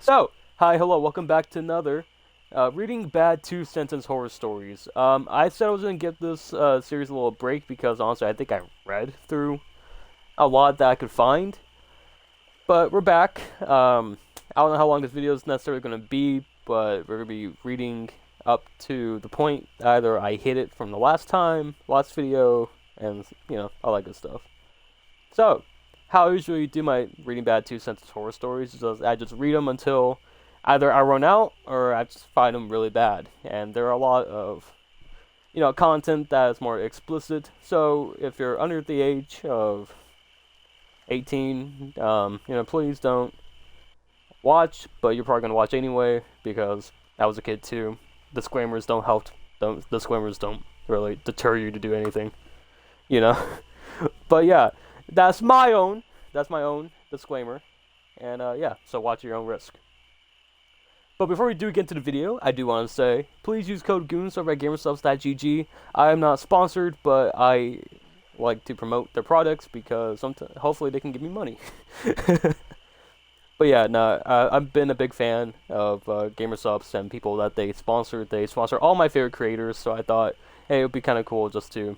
So, hi, hello, welcome back to another reading bad two-sentence horror stories. I said I was gonna give this series a little break because honestly, I think I read through a lot that I could find, but we're back. I don't know how long this video is necessarily gonna be, but we're gonna be reading up to the point either I hit it from the last video, and all that good stuff. So, how I usually do my reading bad two-sentence horror stories is I just read them until either I run out or I just find them really bad. And there are a lot of, content that is more explicit. So if you're under the age of 18, please don't watch, but you're probably gonna watch anyway because I was a kid too. Disclaimers don't help. Disclaimers don't really deter you to do anything, you know. But yeah, that's my own disclaimer, and so watch at your own risk. But before we do get into the video, I do want to say, please use code GOONS over at gamersubs.gg. I am not sponsored, but I like to promote their products because hopefully they can give me money. But yeah, no, I've been a big fan of Gamersubs and people that they sponsor. They sponsor all my favorite creators, so I thought, hey, it would be kind of cool just to,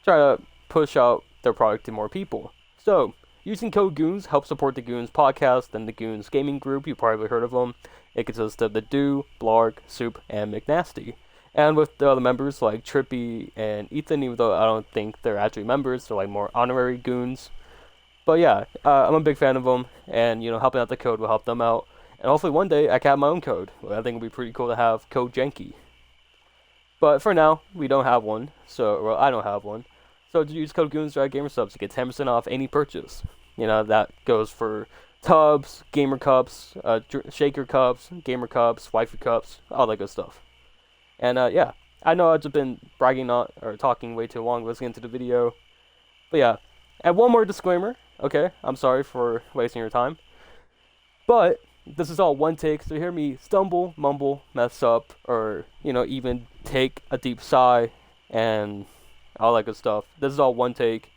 try to push out their product to more people. So, using code GOONS helps support the Goons podcast and the Goons gaming group. You probably heard of them. It consists of the Do, Blarg, Soup, and McNasty. And with the other members like Trippy and Ethan, even though I don't think they're actually members, they're like more honorary Goons. But yeah, I'm a big fan of them, and helping out the code will help them out. And hopefully one day I can have my own code. I think it would be pretty cool to have code Jenky. But for now, we don't have one, so I don't have one. So to use code GOONS at Gamersubs to get 10% off any purchase. That goes for tubs, gamer cups, shaker cups, gamer cups, waifu cups, all that good stuff. And yeah, I know I've just been bragging on or talking way too long. Let's get into the video. But yeah, and one more disclaimer. Okay, I'm sorry for wasting your time, but this is all one take. So you hear me stumble, mumble, mess up, or even take a deep sigh and all that good stuff. This is all one take.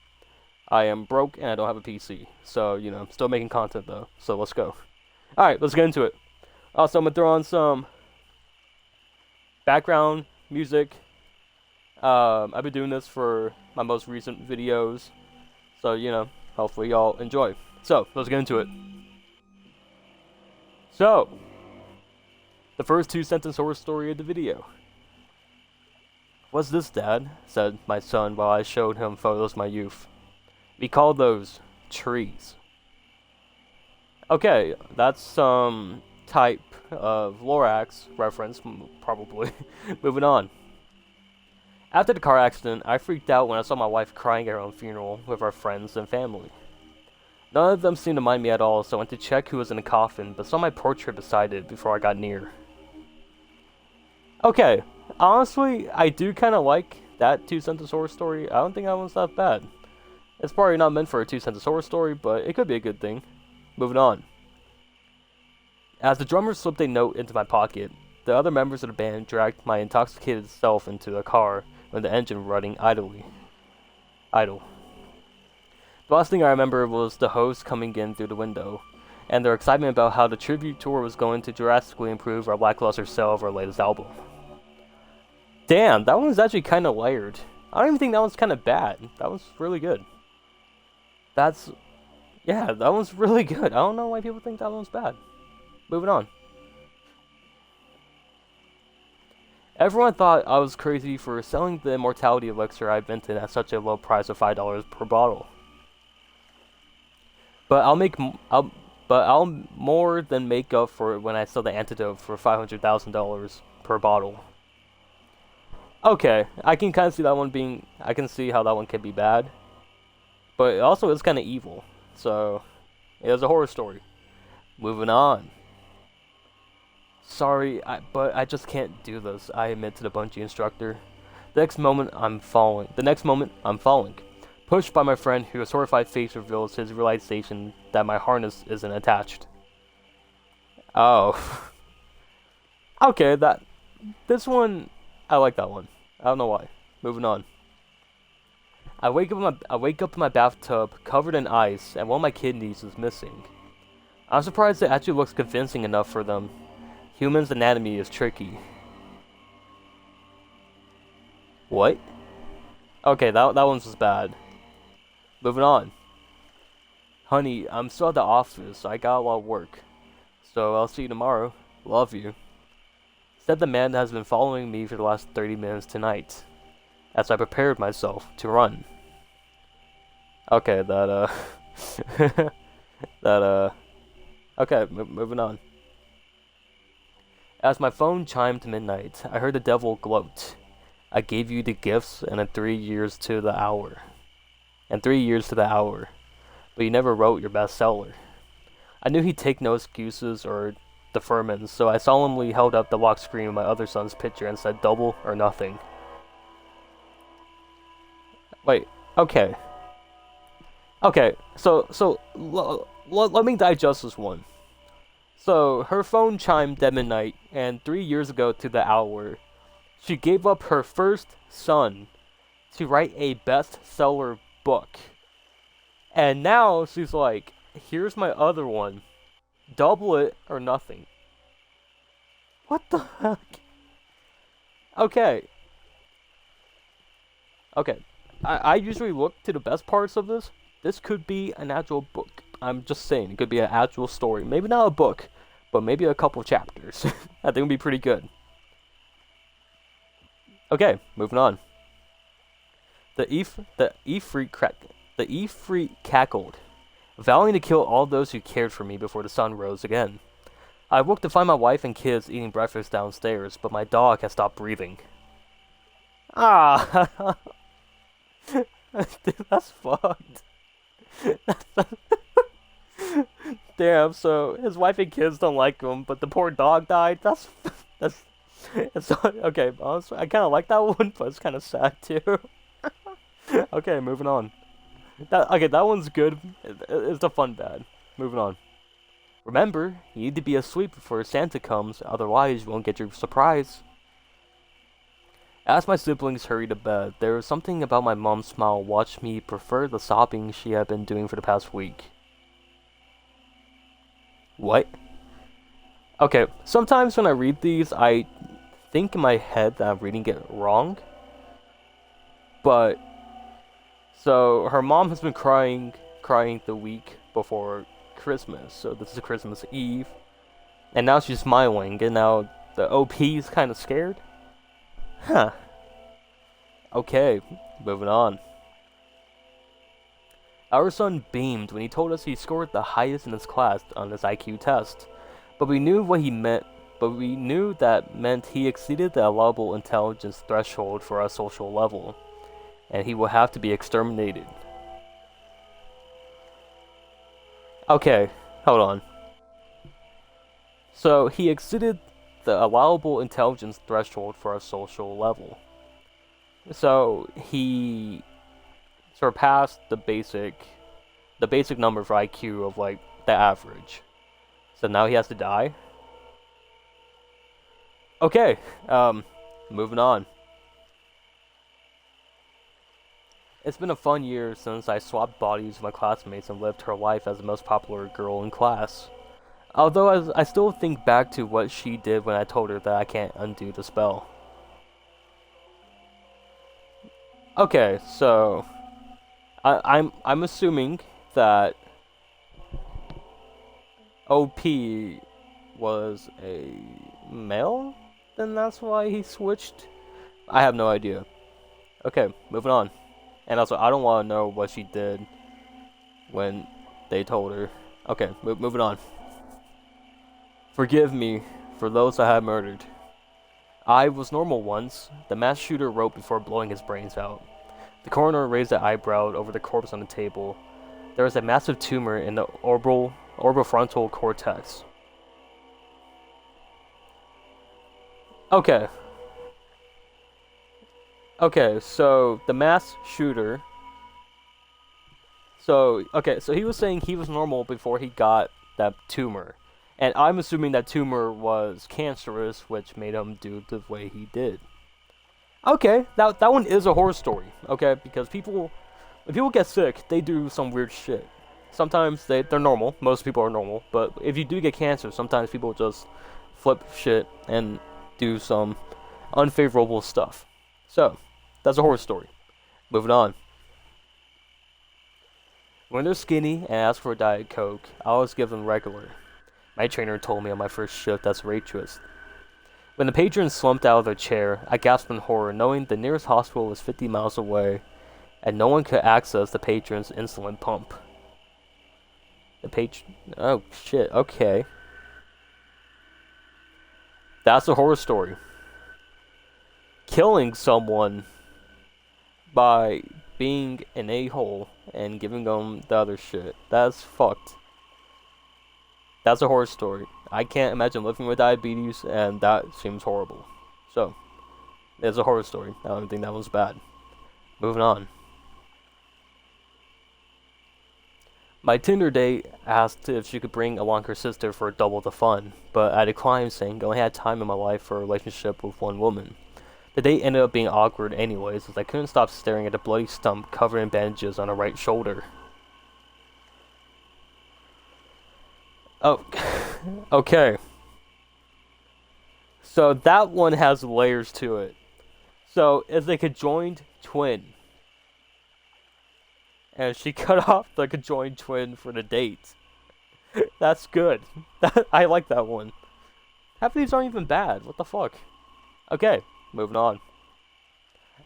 I am broke and I don't have a PC. So, I'm still making content though. So let's go. Alright, let's get into it. Also, I'm going to throw on some background music. I've been doing this for my most recent videos. So, hopefully y'all enjoy. So, let's get into it. So, the first two-sentence horror story of the video. "What's this, Dad?" said my son while I showed him photos of my youth. "We call those trees." Okay, that's some type of Lorax reference, probably. Moving on. "After the car accident, I freaked out when I saw my wife crying at her own funeral with our friends and family. None of them seemed to mind me at all, so I went to check who was in the coffin, but saw my portrait beside it before I got near." Okay, honestly, I do kind of like that two-sentence horror story. I don't think that one's that bad. It's probably not meant for a two-sentence horror story, but it could be a good thing. Moving on. "As the drummer slipped a note into my pocket, the other members of the band dragged my intoxicated self into the car with the engine running idle. The last thing I remember was the host coming in through the window, and their excitement about how the tribute tour was going to drastically improve our lackluster sale of our latest album." Damn, that one's actually kind of layered. I don't even think that one's kind of bad. That one's really good. Yeah, that one's really good. I don't know why people think that one's bad. Moving on. "Everyone thought I was crazy for selling the immortality elixir I invented at such a low price of $5 per bottle. But I'll more than make up for it when I sell the antidote for $500,000 per bottle." Okay, I can kind of see that one being. I can see how that one can be bad, but it also is kind of evil. So, it is a horror story. Moving on. "Sorry, but I just can't do this," I admit to the bungee instructor. The next moment, I'm falling. Pushed by my friend, whose horrified face reveals his realization that my harness isn't attached. Oh. Okay, this one, I like that one. I don't know why. Moving on. I wake up in my bathtub covered in ice, and one of my kidneys is missing. I'm surprised it actually looks convincing enough for them. Humans' anatomy is tricky. What? Okay, that one's just bad. Moving on. Honey, I'm still at the office. I got a lot of work. So I'll see you tomorrow. Love you. Said the man that has been following me for the last 30 minutes tonight. As I prepared myself to run. Okay, okay, moving on. As my phone chimed to midnight, I heard the devil gloat. I gave you the gifts and in 3 years to the hour. And 3 years to the hour. But you never wrote your bestseller. I knew he'd take no excuses or deferments, so I solemnly held up the lock screen of my other son's picture and said double or nothing. Wait, okay. Okay, so let me digest this one. So, her phone chimed at midnight, and 3 years ago to the hour, she gave up her first son to write a bestseller book. And now she's like, here's my other one. Double it or nothing. What the heck? Okay. Okay. I usually look to the best parts of this. This could be an actual book. I'm just saying, it could be an actual story. Maybe not a book, but maybe a couple chapters. I think it would be pretty good. Okay, moving on. The Ifrit cackled, vowing to kill all those who cared for me before the sun rose again. I woke to find my wife and kids eating breakfast downstairs, but my dog had stopped breathing. Ah, dude, that's fucked. Damn, so his wife and kids don't like him, but the poor dog died. That's it's okay. Honestly, I kind of like that one, but it's kind of sad too. Okay, moving on. That one's good. It's the fun bad. Moving on. Remember, you need to be asleep before Santa comes, otherwise you won't get your surprise. As my siblings hurried to bed, there was something about my mom's smile watched me prefer the sobbing she had been doing for the past week. What? Okay, sometimes when I read these, I think in my head that I'm reading it wrong. But, so, her mom has been crying the week before Christmas, so this is Christmas Eve. And now she's smiling, and now the OP is kind of scared? Huh. Okay, moving on. Our son beamed when he told us he scored the highest in his class on his IQ test. But we knew what he meant. But we knew that meant he exceeded the allowable intelligence threshold for our social level, and he will have to be exterminated. Okay, hold on. So he exceeded the allowable intelligence threshold for our social level. So he surpassed the basic number for IQ of like the average. So now he has to die. Okay, moving on. It's been a fun year since I swapped bodies with my classmates and lived her life as the most popular girl in class. Although I still think back to what she did when I told her that I can't undo the spell. Okay, so I'm assuming that OP was a male? Then that's why he switched? I have no idea. Okay, moving on. And also, I don't want to know what she did when they told her. Okay, moving on. Forgive me for those I have murdered. I was normal once, the mass shooter wrote before blowing his brains out. The coroner raised an eyebrow over the corpse on the table. There was a massive tumor in the orbifrontal cortex. Okay. Okay, so the mass shooter. So he was saying he was normal before he got that tumor. And I'm assuming that tumor was cancerous, which made him do the way he did. Okay, that one is a horror story, okay? Because when people get sick, they do some weird shit. sometimes they're normal. Most people are normal, but if you do get cancer, sometimes people just flip shit and do some unfavorable stuff. So, that's a horror story. Moving on. When they're skinny and ask for a Diet Coke, I always give them regular. My trainer told me on my first shift that's a rate twist. When the patrons slumped out of their chair, I gasped in horror, knowing the nearest hospital was 50 miles away, and no one could access the patron's insulin pump. Oh shit, okay. That's a horror story. Killing someone by being an a-hole and giving them the other shit. That's fucked. That's a horror story. I can't imagine living with diabetes, and that seems horrible. So, it's a horror story. I don't think that was bad. Moving on. My Tinder date asked if she could bring along her sister for double the fun, but I declined, saying I only had time in my life for a relationship with one woman. The date ended up being awkward anyways, as I couldn't stop staring at a bloody stump covered in bandages on her right shoulder. Oh, okay. So that one has layers to it. So it's like a conjoined twin. And she cut off the conjoined twin for the date. That's good. I like that one. Half of these aren't even bad. What the fuck? Okay, moving on.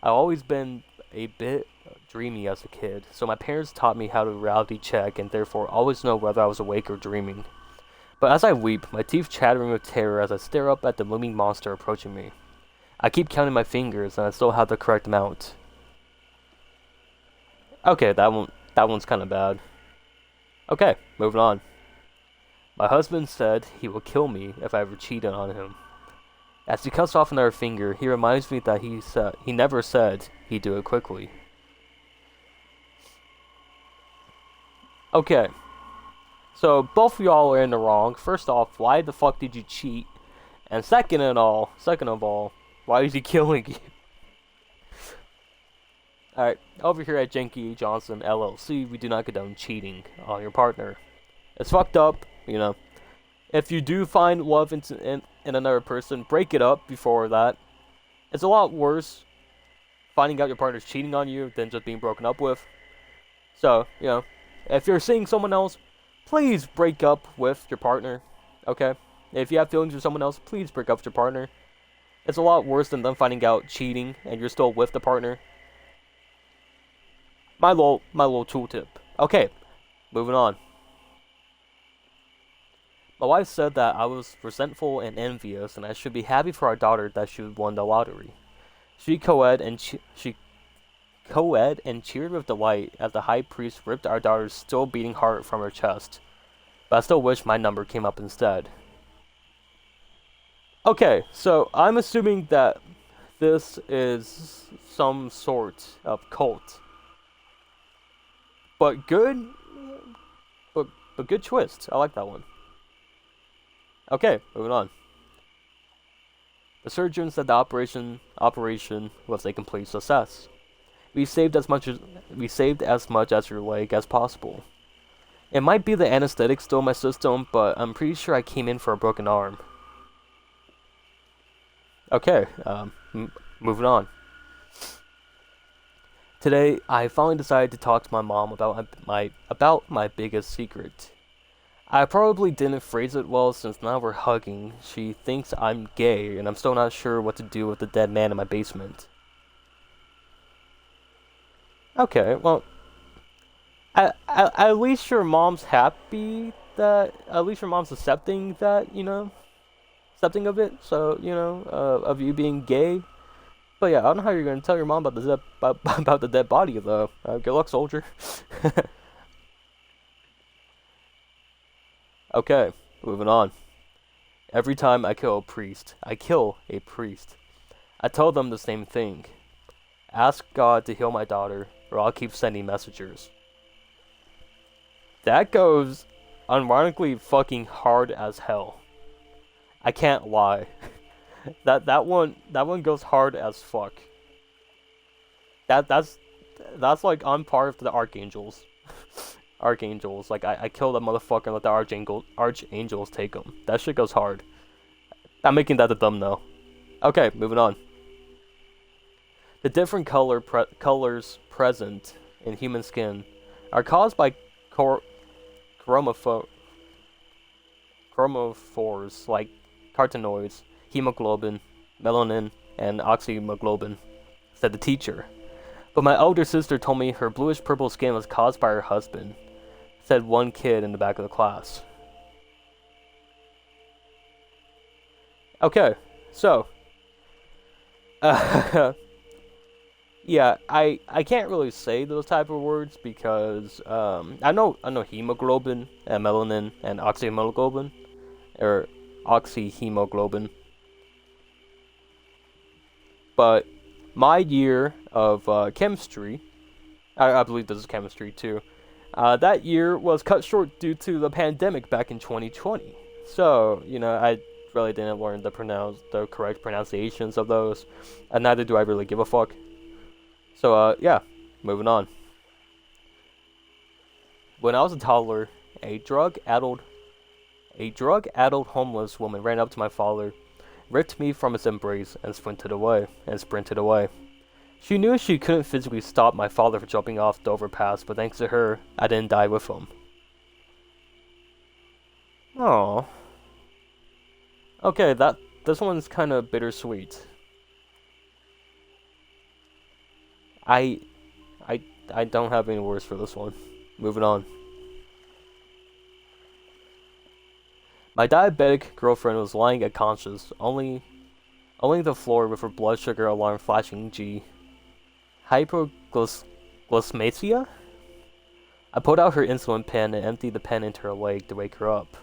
I've always been a bit dreamy as a kid, so my parents taught me how to reality check and therefore always know whether I was awake or dreaming. But as I weep, my teeth chattering with terror as I stare up at the looming monster approaching me. I keep counting my fingers and I still have the correct amount. Okay, that one's kind of bad. Okay, moving on. My husband said he would kill me if I ever cheated on him. As he cuts off another finger, he reminds me that he never said he'd do it quickly. Okay. So both of y'all are in the wrong. First off, why the fuck did you cheat? And second of all, why is he killing you? Alright, over here at Jenky Johnson LLC, we do not condone cheating on your partner. It's fucked up, you know. If you do find love in another person, break it up before that. It's a lot worse finding out your partner's cheating on you than just being broken up with. So, you know, if you're seeing someone else, please break up with your partner, okay? If you have feelings for someone else, please break up with your partner. It's a lot worse than them finding out cheating and you're still with the partner. My little tooltip. Okay, moving on. My wife said that I was resentful and envious, and I should be happy for our daughter that she won the lottery. She co-ed and cheered with delight as the high priest ripped our daughter's still beating heart from her chest. But I still wish my number came up instead. Okay, so I'm assuming that this is some sort of cult. But good twist. I like that one. Okay, moving on. The surgeon said the operation was a complete success. We saved as much as your leg as possible. It might be the anesthetic still in my system, but I'm pretty sure I came in for a broken arm. Okay, moving on. Today, I finally decided to talk to my mom about my biggest secret. I probably didn't phrase it well since now we're hugging. She thinks I'm gay, and I'm still not sure what to do with the dead man in my basement. Okay, well, at least your mom's happy that, at least your mom's accepting that, you know, accepting of it, so, you know, of you being gay. But yeah, I don't know how you're gonna tell your mom about the dead body though. Good luck, soldier. Okay, moving on. Every time I kill a priest, I tell them the same thing. Ask God to heal my daughter, or I'll keep sending messengers. That goes unironically fucking hard as hell. I can't lie. That one goes hard as fuck. That's like on par with the archangels. archangels. Like, I killed a motherfucker and let the archangels take him. That shit goes hard. I'm making that a thumbnail. Okay, moving on. The different colors present in human skin are caused by chromophores like carotenoids, hemoglobin, melanin, and oxyhemoglobin, said the teacher. But my older sister told me her bluish-purple skin was caused by her husband, said one kid in the back of the class. Okay, so... yeah, I can't really say those type of words because I know hemoglobin and melanin and oxyhemoglobin or oxyhemoglobin. But my year of chemistry, I believe this is chemistry too. That year was cut short due to the pandemic back in 2020. So, I really didn't learn the correct pronunciations of those, and neither do I really give a fuck. So, yeah, moving on. When I was a toddler, a drug-addled homeless woman ran up to my father, ripped me from his embrace, and sprinted away. She knew she couldn't physically stop my father from jumping off the overpass, but thanks to her, I didn't die with him. Oh. Okay, this one's kind of bittersweet. I don't have any words for this one. Moving on. My diabetic girlfriend was lying unconscious, only the floor with her blood sugar alarm flashing G. Hypoglycemia? I pulled out her insulin pen and emptied the pen into her leg to wake her up.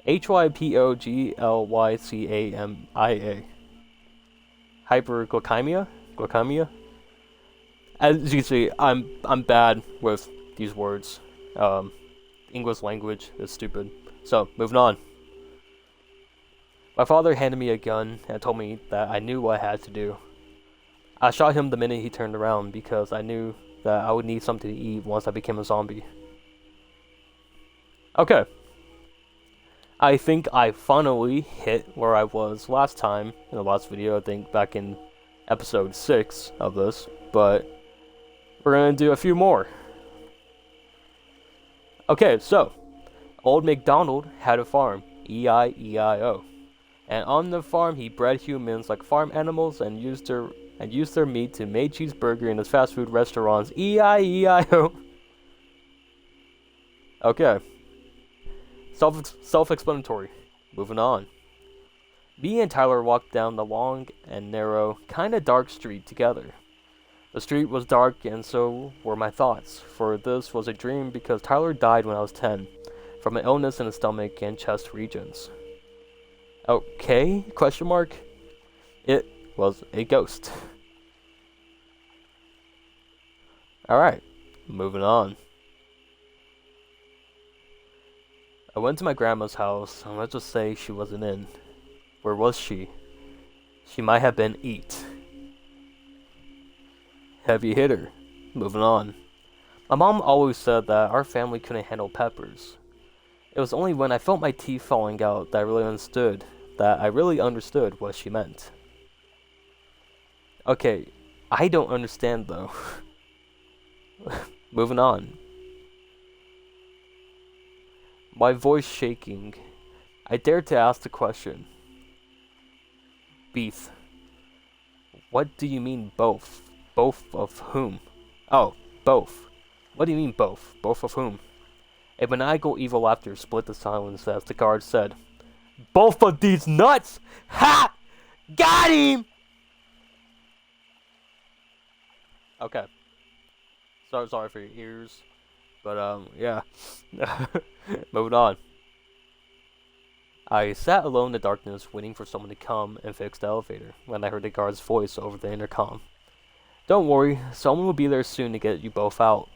Hypoglycemia? Hyperglycemia? As you can see, I'm bad with these words. English language is stupid. So, moving on. My father handed me a gun and told me that I knew what I had to do. I shot him the minute he turned around because I knew that I would need something to eat once I became a zombie. Okay. I think I finally hit where I was last time in the last video, I think back in episode 6 of this, but we're gonna do a few more. Okay, so, Old MacDonald had a farm, E-I-E-I-O. And on the farm, he bred humans like farm animals and used their meat to make cheeseburger in his fast food restaurants, E-I-E-I-O. Okay. Self-explanatory. Moving on. Me and Tyler walked down the long and narrow, kinda dark street together. The street was dark and so were my thoughts, for this was a dream because Tyler died when I was 10, from an illness in his stomach and chest regions. Okay? Question mark? It was a ghost. Alright, moving on. I went to my grandma's house, and let's just say she wasn't in. Where was she? She might have been eat. Heavy hitter. Moving on. My mom always said that our family couldn't handle peppers. It was only when I felt my teeth falling out that I really understood what she meant. Okay, I don't understand though. Moving on. My voice shaking, I dared to ask the question. Beef. What do you mean both? Both of whom? Oh, both. What do you mean both? Both of whom? A maniacal evil laughter split the silence as the guard said, "Both of these nuts! Ha! Got him!" Okay. Sorry for your ears. But, yeah. Moving on. I sat alone in the darkness waiting for someone to come and fix the elevator when I heard the guard's voice over the intercom. "Don't worry, someone will be there soon to get you both out."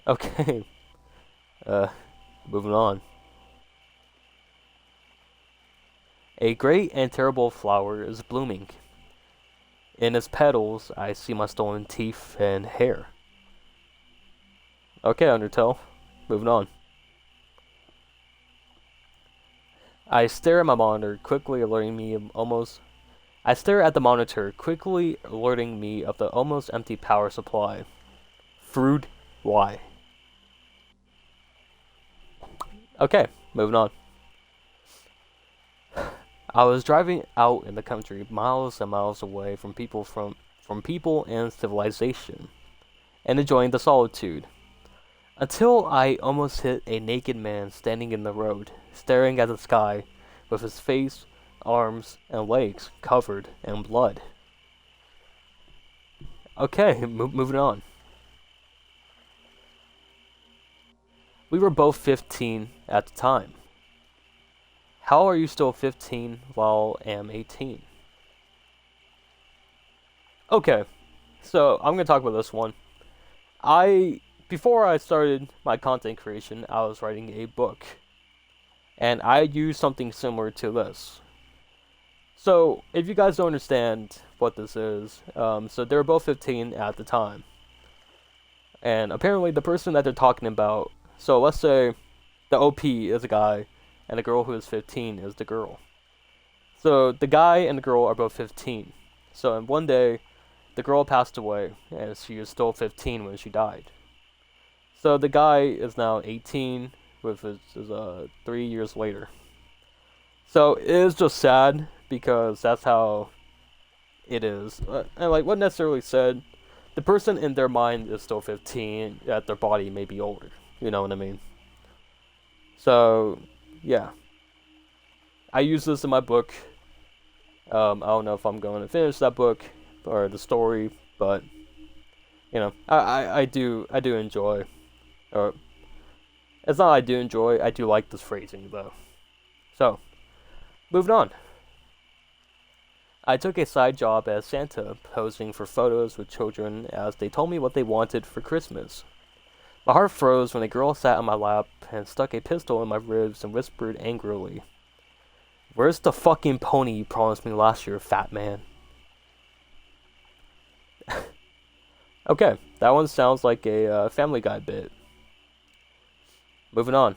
Okay. Moving on. A great and terrible flower is blooming. In its petals, I see my stolen teeth and hair. Okay, Undertale. Moving on. I stare at my monitor, quickly alerting me of almost. I stare at the monitor, quickly alerting me of the almost empty power supply. Fruit, why? Okay, moving on. I was driving out in the country, miles and miles away from people and civilization, and enjoying the solitude. Until I almost hit a naked man standing in the road, staring at the sky, with his face, arms, and legs covered in blood. Okay, moving on. We were both 15 at the time. How are you still 15 while I am 18? Okay, so I'm gonna talk about this one. Before I started my content creation, I was writing a book, and I used something similar to this. So, if you guys don't understand what this is, so they were both 15 at the time. And apparently the person that they're talking about, so let's say the OP is a guy, and the girl who is 15 is the girl. So the guy and the girl are both 15. So one day, the girl passed away, and she was still 15 when she died. So the guy is now 18, with his 3 years later. So it is just sad, because that's how it is. And like what necessarily said, the person in their mind is still 15, yet their body may be older. You know what I mean? So, yeah. I use this in my book. I don't know if I'm going to finish that book or the story, but you know, I do enjoy, or it's not I do enjoy, I do like this phrasing though. So, moving on. I took a side job as Santa, posing for photos with children as they told me what they wanted for Christmas. My heart froze when a girl sat on my lap and stuck a pistol in my ribs and whispered angrily, "Where's the fucking pony you promised me last year, fat man?" Okay, that one sounds like a Family Guy bit. Moving on.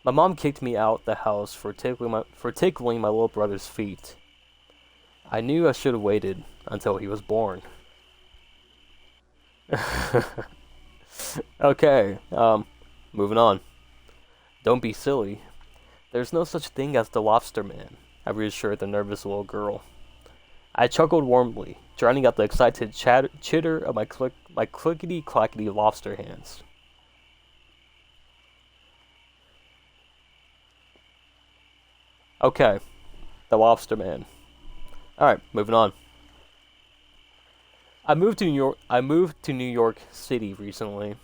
My mom kicked me out the house for tickling my little brother's feet. I knew I should have waited until he was born. Okay, moving on. Don't be silly. There's no such thing as the lobster man, I reassured the nervous little girl. I chuckled warmly, drowning out the excited chitter of my clickety-clackety lobster hands. Okay, the lobster man. Alright, moving on. I moved to New York City recently.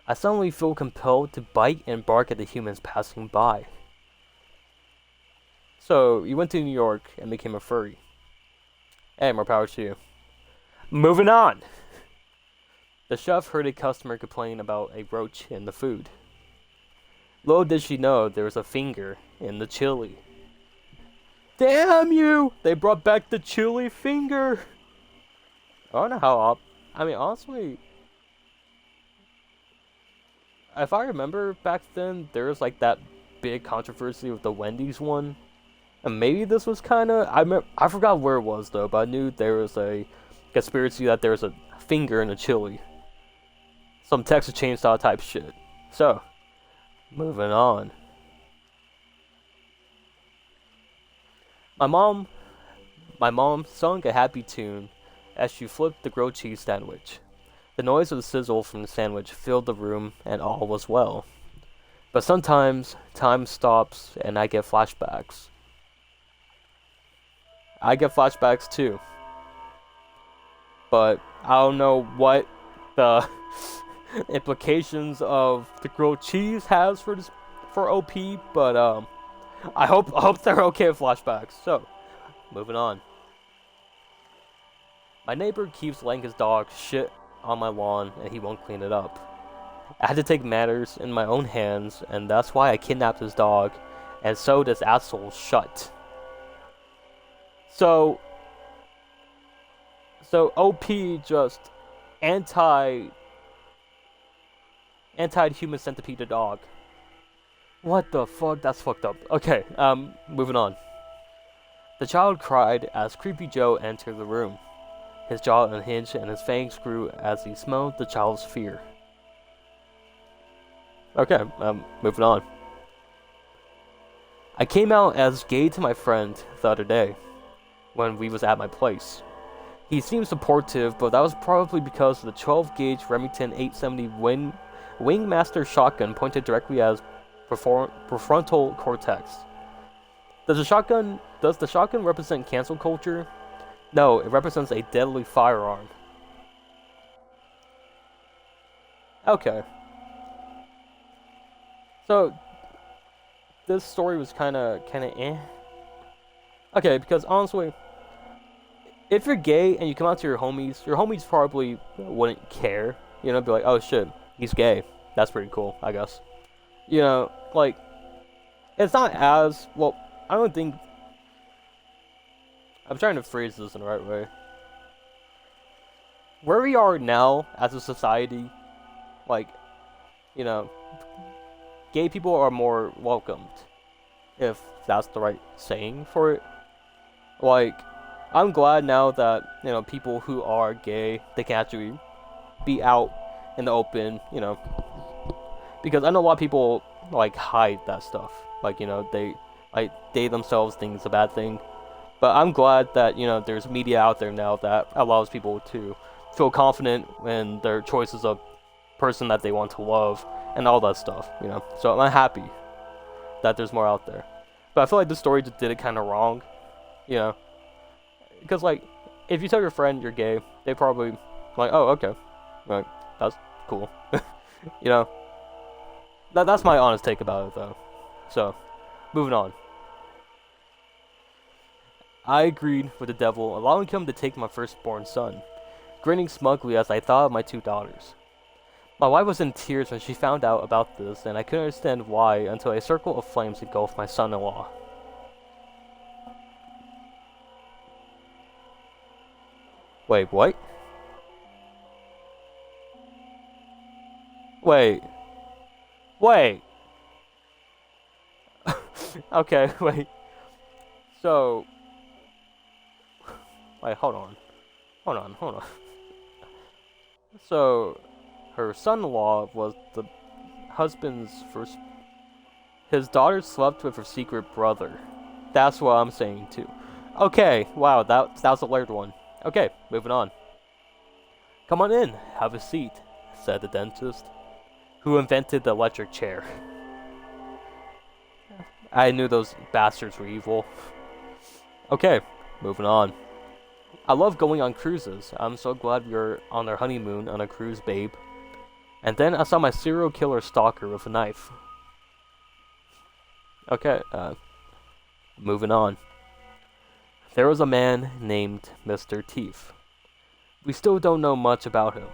I suddenly feel compelled to bite and bark at the humans passing by. So, you went to New York and became a furry. Hey, more power to you. Moving on! The chef heard a customer complain about a roach in the food. Little did she know there was a finger in the chili. Damn you! They brought back the chili finger! I don't know how I mean, honestly, if I remember back then, there was like that big controversy with the Wendy's one. And maybe this was kind of, I forgot where it was though, but I knew there was a conspiracy that there was a finger in a chili. Some Texas Chainsaw type shit. So, moving on. My mom sung a happy tune as she flipped the grilled cheese sandwich. The noise of the sizzle from the sandwich filled the room, and all was well. But sometimes, time stops, and I get flashbacks. I get flashbacks too. But I don't know what the implications of the grilled cheese has for OP, but I hope they're okay with flashbacks. So, moving on. My neighbor keeps letting his dog shit on my lawn and he won't clean it up. I had to take matters in my own hands, and that's why I kidnapped his dog and sewed his asshole shut. So, so OP just anti human centipede dog. What the fuck? That's fucked up. Okay, moving on. The child cried as Creepy Joe entered the room. His jaw unhinged and his fangs grew as he smelled the child's fear. Okay, moving on. I came out as gay to my friend the other day when we was at my place. He seemed supportive, but that was probably because of the 12-gauge Remington 870 Wingmaster shotgun pointed directly at his prefrontal cortex. Does the shotgun represent cancel culture? No, it represents a deadly firearm. Okay. So this story was kind of eh. Okay, because honestly, if you're gay and you come out to your homies probably wouldn't care. You know, be like, oh shit, he's gay. That's pretty cool, I guess. You know, like, it's not as well. I don't think. I'm trying to phrase this in the right way. Where we are now as a society, like, you know, gay people are more welcomed, if that's the right saying for it. Like, I'm glad now that, you know, people who are gay, they can actually be out in the open, you know, because I know a lot of people, like, hide that stuff. Like, you know, they themselves think it's a bad thing. But I'm glad that, you know, there's media out there now that allows people to feel confident in their choices of person that they want to love and all that stuff, you know. So I'm happy that there's more out there. But I feel like this story just did it kind of wrong, you know. Because, like, if you tell your friend you're gay, they probably like, oh, okay, like, that's cool. You know. That's my honest take about it, though. So, moving on. I agreed with the devil, allowing him to take my firstborn son, grinning smugly as I thought of my 2 daughters. My wife was in tears when she found out about this, and I couldn't understand why until a circle of flames engulfed my son-in-law. Wait, what? Wait. Wait! Okay, wait. So... Wait, hold on. So, her son-in-law was the husband's first... His daughter slept with her secret brother. That's what I'm saying, too. Okay, wow, that was a weird one. Okay, moving on. Come on in, have a seat, said the dentist, who invented the electric chair. I knew those bastards were evil. Okay, moving on. I love going on cruises. I'm so glad we were on our honeymoon on a cruise, babe. And then I saw my serial killer stalker with a knife. Okay, moving on. There was a man named Mr. Teeth. We still don't know much about him.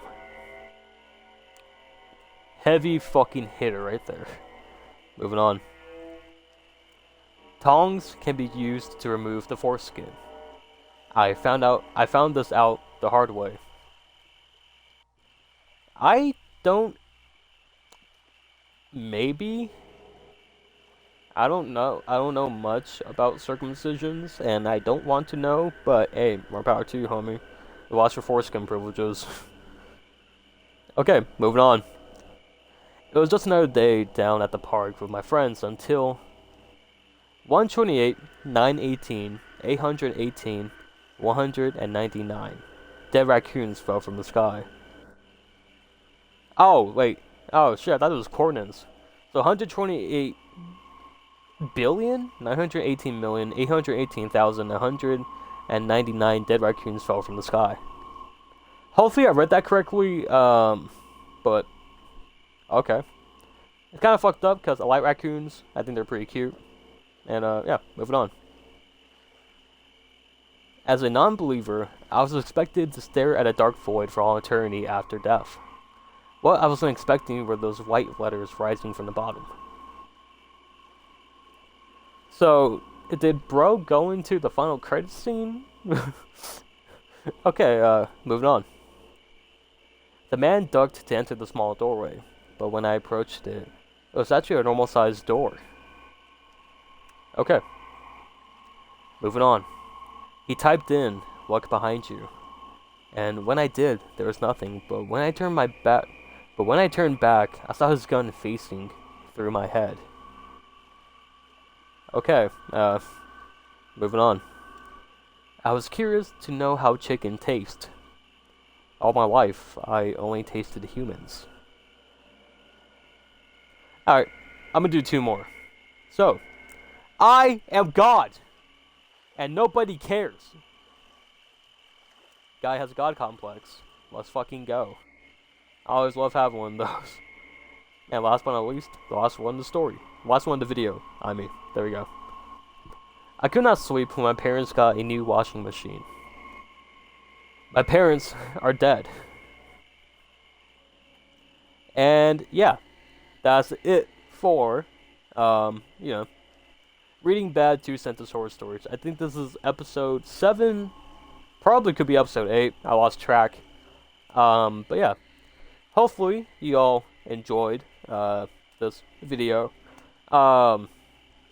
Heavy fucking hitter right there. Moving on. Tongs can be used to remove the foreskin. I found this out the hard way. I don't... Maybe? I don't know much about circumcisions, and I don't want to know, but hey, more power to you, homie. You lost your foreskin privileges. Okay, moving on. It was just another day down at the park with my friends until 128, 918, 818, 199 dead raccoons fell from the sky. Oh, wait. Oh, shit, I thought it was Cornins. So 128 billion, 918,818,199 dead raccoons fell from the sky. Hopefully I read that correctly, but okay. It's kind of fucked up because I like raccoons. I think they're pretty cute. And, yeah, moving on. As a non-believer, I was expected to stare at a dark void for all eternity after death. What I wasn't expecting were those white letters rising from the bottom. So, Did bro go into the final credits scene? Okay, moving on. The man ducked to enter the small doorway, but when I approached it, it was actually a normal-sized door. Okay. Moving on. He typed in, "Look behind you." And when I did, there was nothing, but when I turned back, I saw his gun facing through my head. Okay, moving on. I was curious to know how chicken tastes. All my life, I only tasted humans. Alright, I'm gonna do 2 more. So, I am God, and nobody cares. Guy has a God complex. Let's fucking go. I always love having one of those. And last but not least, the last one in the story. Last one in the video, I mean. There we go. I could not sleep when my parents got a new washing machine. My parents are dead. And yeah, that's it for, reading bad 2-sentence horror stories. I think this is episode 7. Probably could be episode 8. I lost track. But yeah, hopefully you all enjoyed this video.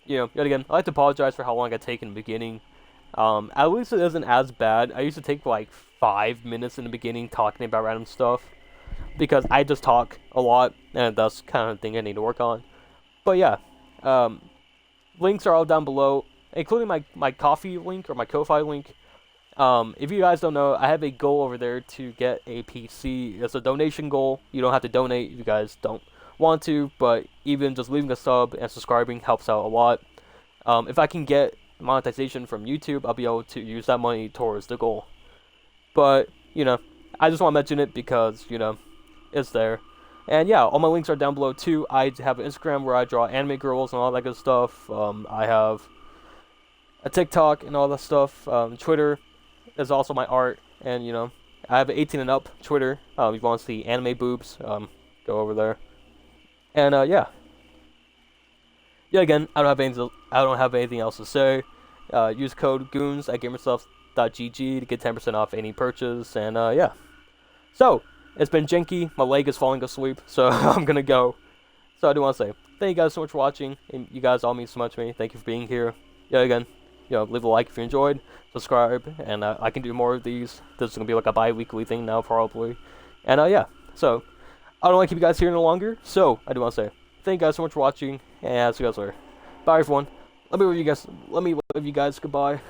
Yet again, I'd like to apologize for how long I take in the beginning. At least it isn't as bad. I used to take like 5 minutes in the beginning talking about random stuff, because I just talk a lot, and that's kind of the thing I need to work on. But yeah, links are all down below, including my Ko-fi link, or my Ko-fi link. If you guys don't know, I have a goal over there to get a PC. It's a donation goal. You don't have to donate if you guys don't want to, but even just leaving a sub and subscribing helps out a lot. If I can get monetization from YouTube, I'll be able to use that money towards the goal. But, I just want to mention it because, it's there. And yeah, all my links are down below too. I have an Instagram where I draw anime girls and all that good stuff. I have a TikTok and all that stuff. Twitter is also my art. And, I have an 18 and up Twitter. If you want to see anime boobs, go over there. And yeah. Yeah, again, I don't have anything else to say. Use code GOONS at gamerstuff.gg to get 10% off any purchase. And yeah. So, it's been janky. My leg is falling asleep, so I'm gonna go. So I do want to say thank you guys so much for watching. And you guys all mean so much to me. Thank you for being here. Yeah, again, leave a like if you enjoyed. Subscribe, and I can do more of these. This is gonna be like a bi-weekly thing now, probably. And yeah. So I don't want to keep you guys here any longer. So I do want to say thank you guys so much for watching, and I'll see you guys later. Bye, everyone. Let me wave you guys goodbye.